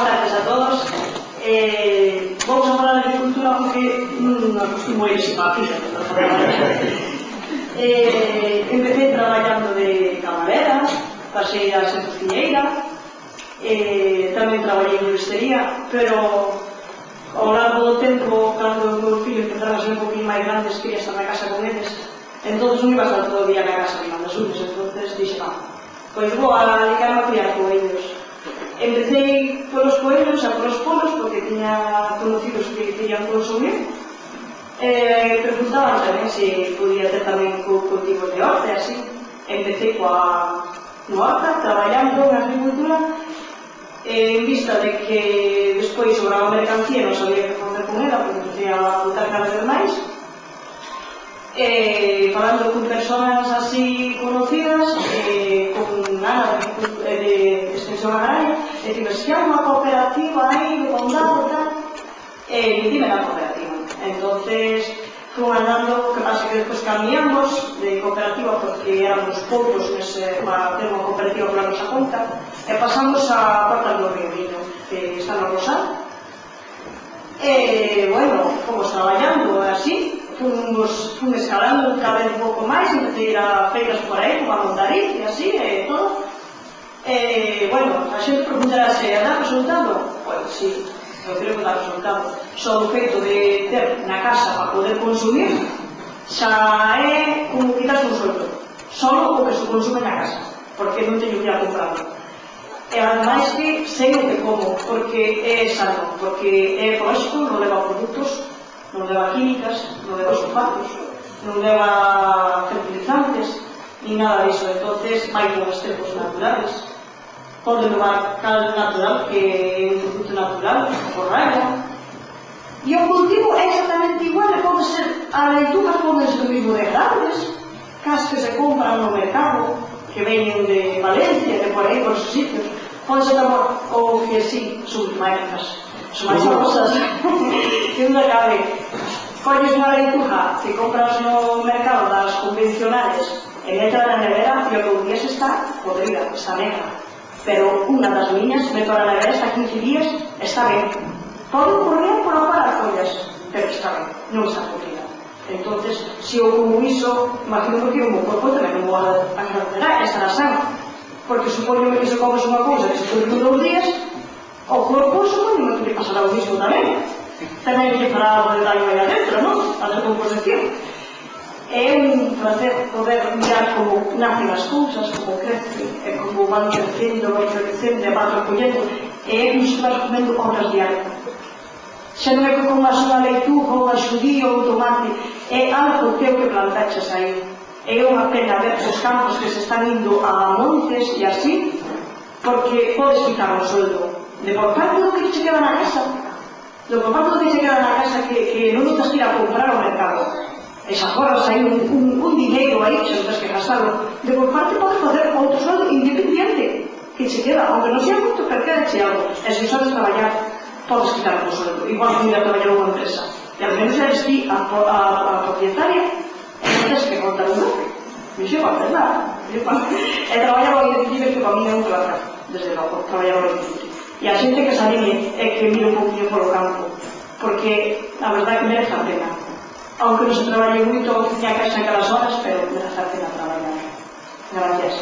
tardes a todos. Vamos a falar de agricultura porque non acostumo a ir sin papilla. Empecé traballando de camarera, pasei a ser cociñeira, tamén traballei en bestería, pero ao largo do tempo, cando os meus fillos empezaron a ser un poquinho máis grandes, quería estar na casa con eles, entón non iba a estar todo o día na casa limando as uñas, entón dixe, pois vou a dedicarme a criar coellos. Empecé polos coellos e polos polos, porque tiña conocidos que querían consumir. Preguntaban tamén se podía ter tamén cultivos de horta e así. Empecé coa horta, traballando en agricultura, en vista de que despois sobraba mercancía e non sabía que facer con ela, porque empecé a botar cada vez máis. Falando con personas así conocidas, con Ana de Extensión Agraria, decimos que hai unha cooperativa aí de condado e tal, metíme na cooperativa. Entonces fui andando, que pasa que despois cambiamos de cooperativa porque éramos poucos para ter unha cooperativa pola nosa conta, e pasamos a Portas do Río Miño, que está no Rosal. Bueno, fomos traballando así, fun escalando cada vez un pouco máis, empecé a ir a feiras por aí, como a Mondariz e así, todo. Bueno, a xente preguntará se dá resultado? Pois sí, eu creo que dá resultado. Só o feito de ter na casa para poder consumir xa é como quitarse un sueldo, só o que se consume na casa, porque non teño que ir a comprarlo. E ademais que sei o que como, porque é sano, porque é ecolóxico, non leva produtos, non leva químicas, non leva sulfatos, non leva fertilizantes, ni nada disso. Entonces vai con estercos naturales, pode levar cal natural, que é un produto natural, forralla. E o cultivo é exactamente igual, pode ser, as leitugas poden ser o mismo de grandes, cas que se compran no mercado, que veñen de Valencia, de por aí, por esos sitios, pode ser o que sí, son máis famosas, que non cabe. Colles unha leituga que compras no mercado das convencionales e metes na nevera e o que un día se está podrida, está negra. Pero unha das miñas meto na nevera hasta 15 días, está ben. Pode correr por agora as follas, pero está ben, non está podrida. Entonces, se eu como iso, imagino que o meu corpo tamén non vou a agradecerá, estará sano. Porque supoño que se comes unha cousa que se pode por 2 días, o corpo supoño que pasará o mismo tamén. Tamén lle fará algo de daño aí adentro, non? A descomposición. É un placer poder mirar como nacen as cousas, como crecen, e como van crecendo, e van recollendo, e é como se vas comendo obras de arte. Xa non é que comas unha leituga, unha xudía ou un tomate, é algo teu que plantaches aí. É unha pena ver os campos que se están indo a montes e así, porque podes quitar o sueldo. De por parte do que che queda na casa, de por parte do que che queda na casa que non notas que ir a comprar ao mercado, e xa corras aí un dinheiro aí que xa non tens que gastarlo, de por parte podes facer outro sueldo independiente que che queda, aunque non sea moito, pero quedache algo. E se sabes traballar, podes quitar o sueldo, igual que ir a traballar unha empresa, e al menos eres ti a propietaria, e non tens que contar un nombre. Non xe facer nada. E traballar ao aire libre, que para mí é un placer, desde logo, traballar ao aire libre. E a xente que se anime é que mire un poquinho polo campo, porque a verdade que merece a pena. Aunque non se traballe moito, tiña que ser aquelas horas, pero merece a pena traballar. Gracias.